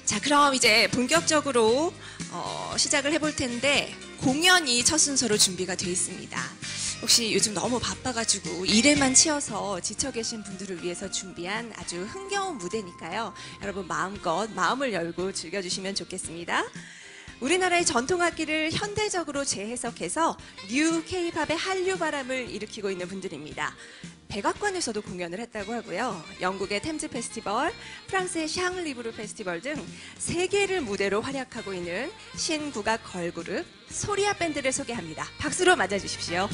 자, 그럼 이제 본격적으로 시작을 해볼 텐데 공연이 첫 순서로 준비가 되어 있습니다. 혹시 요즘 너무 바빠가지고 일에만 치여서 지쳐 계신 분들을 위해서 준비한 아주 흥겨운 무대니까요. 여러분 마음껏 마음을 열고 즐겨주시면 좋겠습니다. 우리나라의 전통악기를 현대적으로 재해석해서 뉴 K-팝의 한류 바람을 일으키고 있는 분들입니다. 백악관에서도 공연을 했다고 하고요. 영국의 템즈 페스티벌, 프랑스의 샹리브르 페스티벌 등 세계를 무대로 활약하고 있는 신국악 걸그룹 소리아 밴드를 소개합니다. 박수로 맞아주십시오.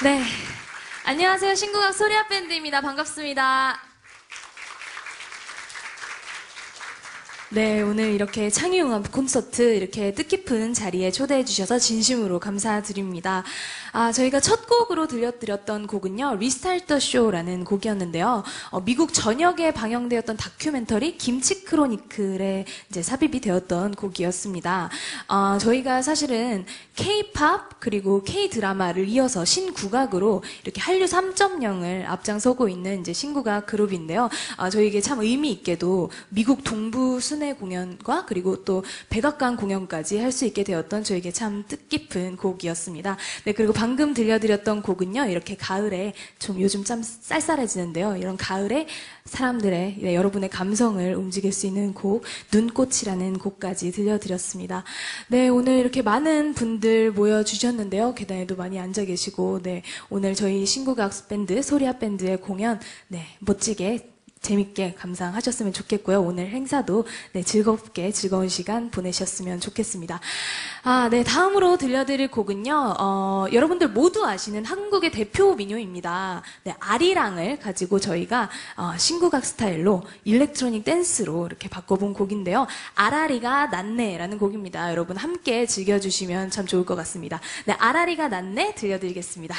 네, 안녕하세요. 신국악 소리아 밴드입니다. 반갑습니다. 네, 오늘 이렇게 창의융합 콘서트 이렇게 뜻깊은 자리에 초대해 주셔서 진심으로 감사드립니다. 저희가 첫 곡으로 들려드렸던 곡은요, 리스타트 쇼라는 곡이었는데요. 미국 전역에 방영되었던 다큐멘터리 김치 크로니클에 이제 삽입이 되었던 곡이었습니다. 저희가 사실은 K-팝 그리고 K-드라마를 이어서 신국악으로 이렇게 한류 3.0을 앞장서고 있는 이제 신국악 그룹인데요. 저희에게 참 의미 있게도 미국 동부 순회 공연과 그리고 또 백악관 공연까지 할 수 있게 되었던 저에게 참 뜻깊은 곡이었습니다. 네, 그리고 방금 들려드렸던 곡은요, 이렇게 가을에 좀 요즘 참 쌀쌀해지는데요. 이런 가을에 사람들의, 네, 여러분의 감성을 움직일 수 있는 곡, 눈꽃이라는 곡까지 들려드렸습니다. 네, 오늘 이렇게 많은 분들 모여주셨는데요. 계단에도 많이 앉아 계시고, 네, 오늘 저희 신국악 밴드, 소리아 밴드의 공연, 네, 멋지게 재밌게 감상하셨으면 좋겠고요. 오늘 행사도 네, 즐겁게 즐거운 시간 보내셨으면 좋겠습니다. 네, 다음으로 들려드릴 곡은요, 여러분들 모두 아시는 한국의 대표 민요입니다. 네, 아리랑을 가지고 저희가 신국악 스타일로 일렉트로닉 댄스로 이렇게 바꿔본 곡인데요. 아라리가 낫네라는 곡입니다. 여러분 함께 즐겨주시면 참 좋을 것 같습니다. 네, 아라리가 낫네 들려드리겠습니다.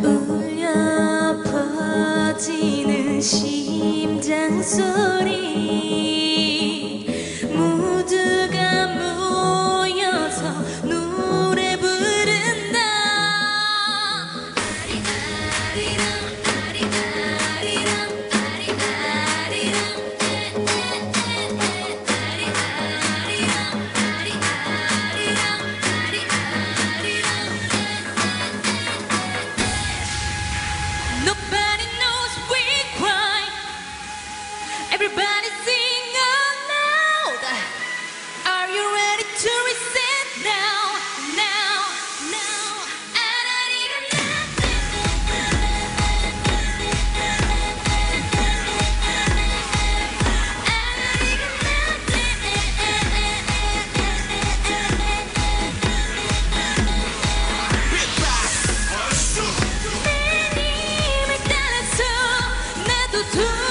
울려 퍼지는 심장 소리 모두가 모여서 노래 부른다. 아리아리랑 아리아리랑 아리아리랑 Nobody knows we cry. Everybody sing out loud. Are you ready to reset now? Now, now. 아라리가 힘을 따라서 나도 돌아간다.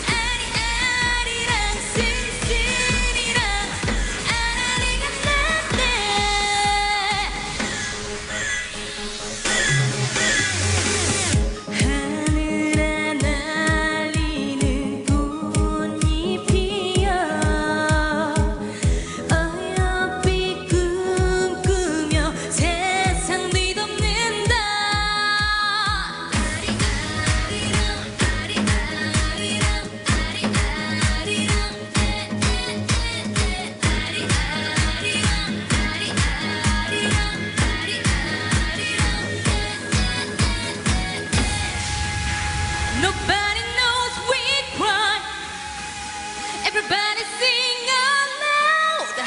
아리아리랑 쓸쓸이랑 아라리가 낫네. 하늘에 날리는 꽃잎이여 어여삐 꿈꾸며 세상 뒤덮는다. 아리아리랑 아리아리랑 아리아리랑 Nobody knows we cry. Everybody sing out loud.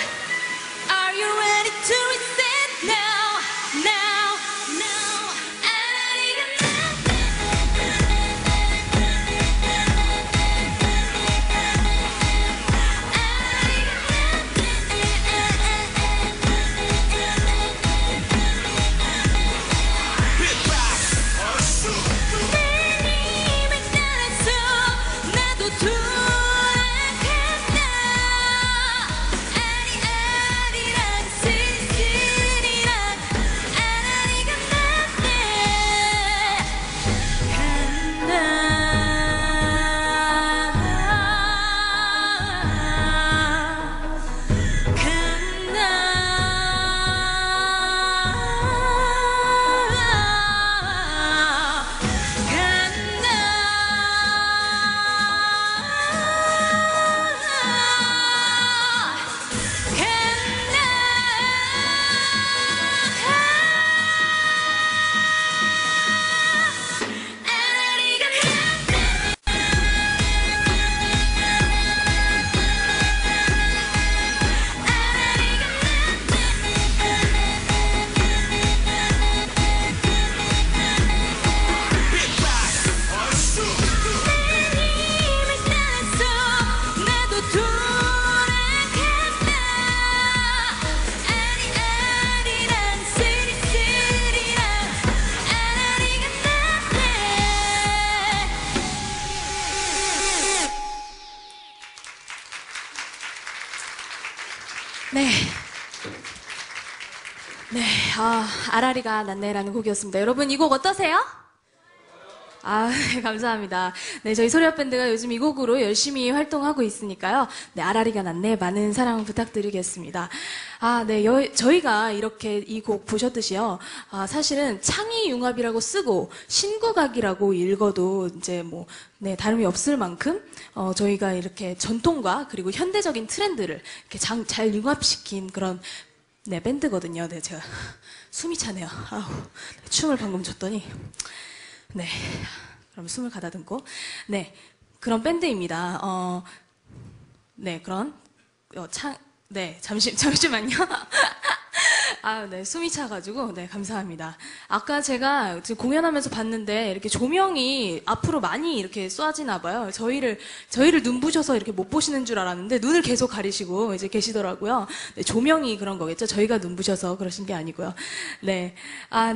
Are you ready to reset now? Now, now. 아라리가 힘을 따라서 나도 돌아간다. 네. 네, 아라리가 낫네라는 곡이었습니다. 여러분, 이 곡 어떠세요? 네, 감사합니다. 네, 저희 소리아 밴드가 요즘 이 곡으로 열심히 활동하고 있으니까요. 네, 아라리가 낫네. 많은 사랑 부탁드리겠습니다. 네, 저희가 이렇게 이 곡 보셨듯이요. 사실은 창의융합이라고 쓰고 신국악이라고 읽어도 이제 뭐, 네, 다름이 없을 만큼, 저희가 이렇게 전통과 그리고 현대적인 트렌드를 이렇게 잘 융합시킨 그런 네, 밴드거든요. 네, 제가 숨이 차네요. 춤을 방금 췄더니. 네. 그럼 숨을 가다듬고. 네. 그런 밴드입니다. 네, 네, 잠시만요. 네, 숨이 차가지고, 네, 감사합니다. 아까 제가 지금 공연하면서 봤는데, 이렇게 조명이 앞으로 많이 이렇게 쏴지나 봐요. 저희를 눈부셔서 이렇게 못 보시는 줄 알았는데, 눈을 계속 가리시고 이제 계시더라고요. 네, 조명이 그런 거겠죠? 저희가 눈부셔서 그러신 게 아니고요. 네.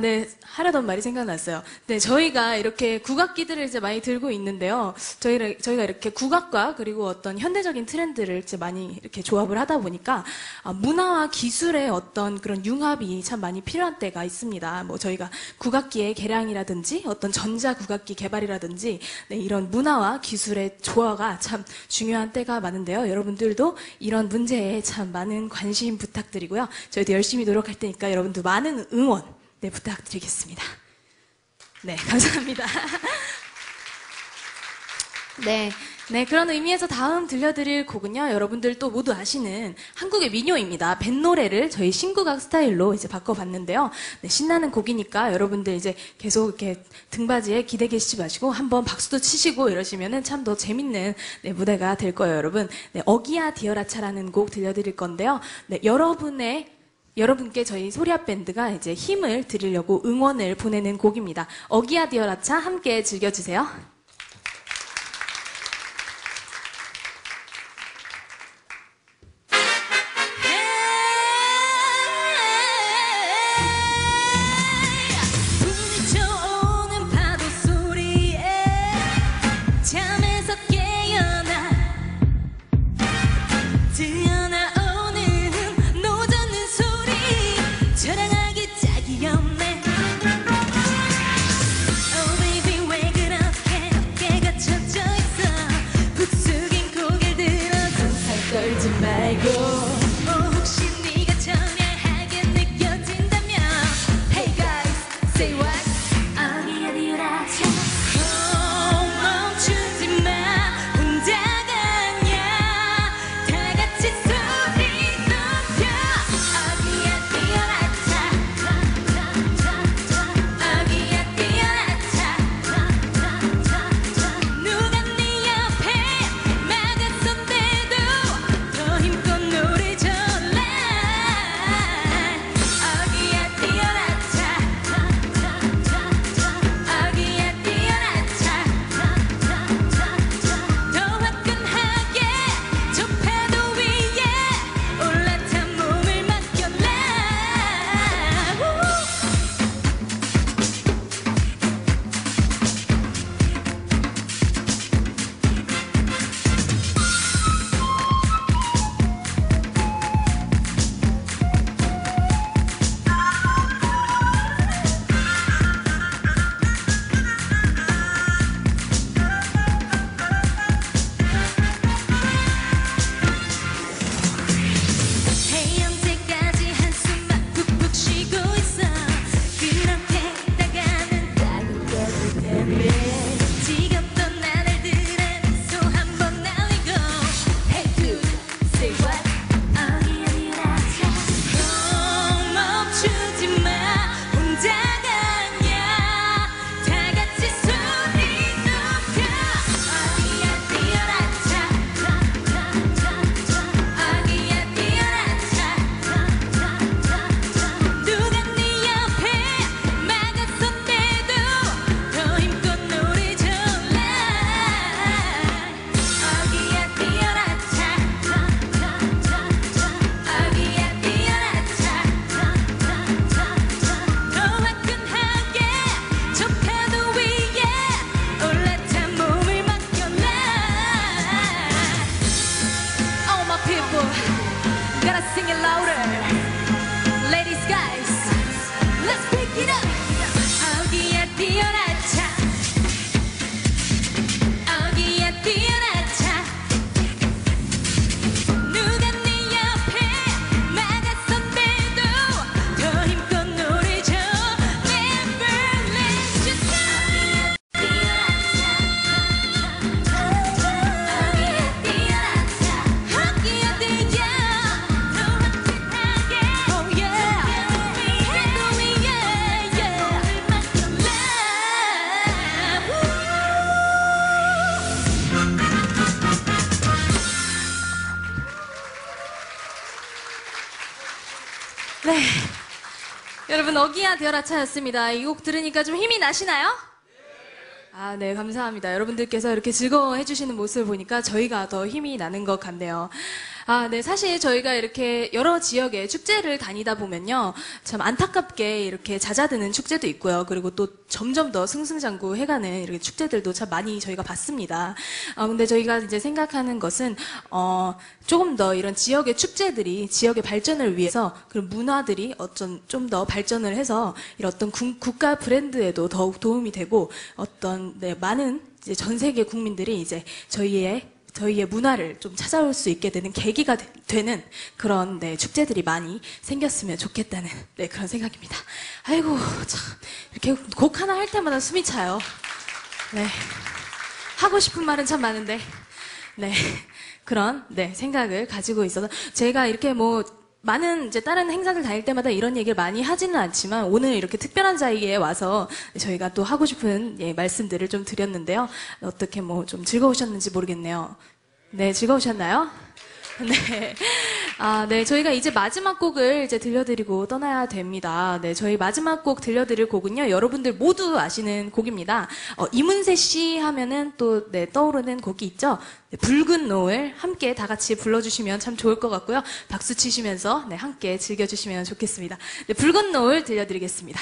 네, 하려던 말이 생각났어요. 네, 저희가 이렇게 국악기들을 이제 많이 들고 있는데요. 저희가 이렇게 국악과 그리고 어떤 현대적인 트렌드를 이제 많이 이렇게 조합을 하다 보니까, 문화와 기술의 어떤 그런 융합이 참 많이 필요한 때가 있습니다. 뭐 저희가 국악기의 개량이라든지 어떤 전자 국악기 개발이라든지 네, 이런 문화와 기술의 조화가 참 중요한 때가 많은데요. 여러분들도 이런 문제에 참 많은 관심 부탁드리고요. 저희도 열심히 노력할 테니까 여러분도 많은 응원 네, 부탁드리겠습니다. 네, 감사합니다. 네, 그런 의미에서 다음 들려드릴 곡은요, 여러분들 또 모두 아시는 한국의 민요입니다. 뱃노래를 저희 신국악 스타일로 이제 바꿔봤는데요. 네, 신나는 곡이니까 여러분들 이제 계속 이렇게 등받이에 기대 계시지 마시고 한번 박수도 치시고 이러시면은 참 더 재밌는 네, 무대가 될 거예요, 여러분. 네, 어기야 디어라차라는 곡 들려드릴 건데요. 네, 여러분께 저희 소리아 밴드가 이제 힘을 드리려고 응원을 보내는 곡입니다. 어기야 디어라차 함께 즐겨주세요. 누가 네 옆에 막았었대도 더 힘껏 노래 sing it louder. Ladies, guys, let's pick it up. 어기야 뛰어라 차. 어기야 뛰어라 차. 누가 네 옆에 나갔었대도 더 힘껏 노래줘. Never let you down. 어기야 뛰어. 더 확실하게. Oh yeah. 팬도 위에 네. 여러분, 어기야 되어라 차였습니다. 이 곡 들으니까 좀 힘이 나시나요? 아, 네, 감사합니다. 여러분들께서 이렇게 즐거워해 주시는 모습을 보니까 저희가 더 힘이 나는 것 같네요. 아, 네, 사실 저희가 이렇게 여러 지역의 축제를 다니다 보면요. 참 안타깝게 이렇게 잦아드는 축제도 있고요. 그리고 또 점점 더 승승장구 해가는 이렇게 축제들도 참 많이 저희가 봤습니다. 근데 저희가 이제 생각하는 것은, 조금 더 이런 지역의 축제들이 지역의 발전을 위해서 그런 문화들이 좀 더 발전을 해서 이런 어떤 국가 브랜드에도 더욱 도움이 되고 어떤, 네, 많은 이제 전 세계 국민들이 이제 저희의 문화를 좀 찾아올 수 있게 되는 계기가 되는 그런, 네, 축제들이 많이 생겼으면 좋겠다는, 네, 그런 생각입니다. 아이고, 참, 이렇게 곡 하나 할 때마다 숨이 차요. 네. 하고 싶은 말은 참 많은데, 네. 그런, 네, 생각을 가지고 있어서 제가 이렇게 뭐, 많은 이제 다른 행사들 다닐 때마다 이런 얘기를 많이 하지는 않지만 오늘 이렇게 특별한 자리에 와서 저희가 또 하고 싶은, 예, 말씀들을 좀 드렸는데요. 어떻게 뭐 좀 즐거우셨는지 모르겠네요. 네, 즐거우셨나요? 네. 아, 네. 저희가 이제 마지막 곡을 이제 들려드리고 떠나야 됩니다. 네. 저희 마지막 곡 들려드릴 곡은요. 여러분들 모두 아시는 곡입니다. 이문세 씨 하면은 또, 네, 떠오르는 곡이 있죠. 네, 붉은 노을 함께 다 같이 불러주시면 참 좋을 것 같고요. 박수 치시면서, 네, 함께 즐겨주시면 좋겠습니다. 네, 붉은 노을 들려드리겠습니다.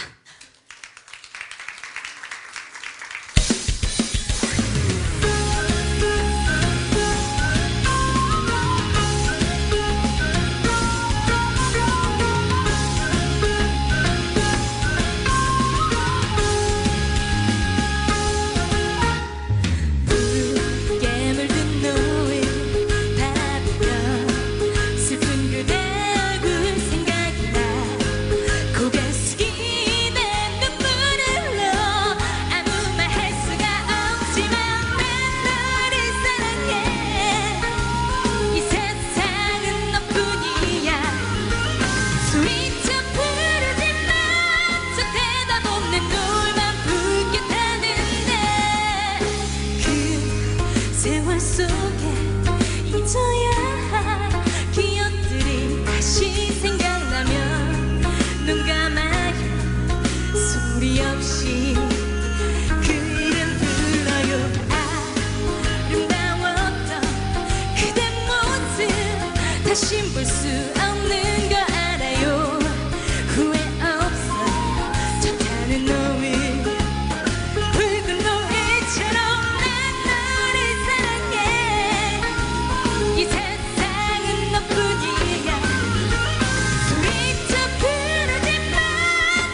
다시 볼 수 없는 거 알아요. 후회 없어 좋다는 노을 붉은 노을처럼 난 너를 사랑해. 이 세상은 너뿐이야. 소리쳐 부르지만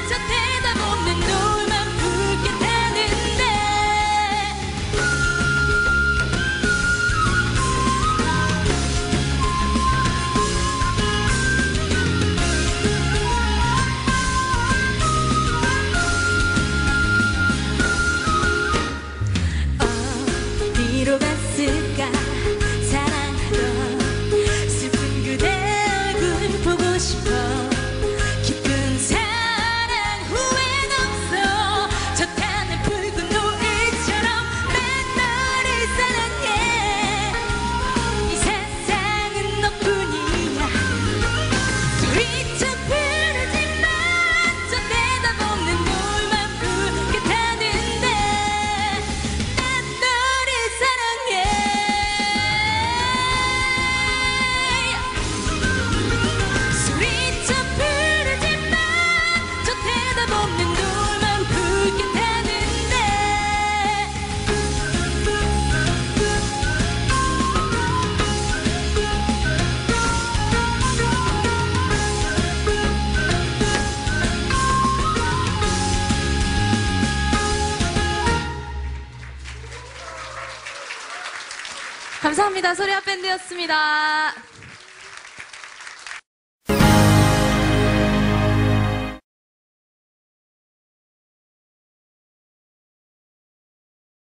저 대답 없는 노을만 붉게 타는데 감사합니다. 소리아 밴드였습니다.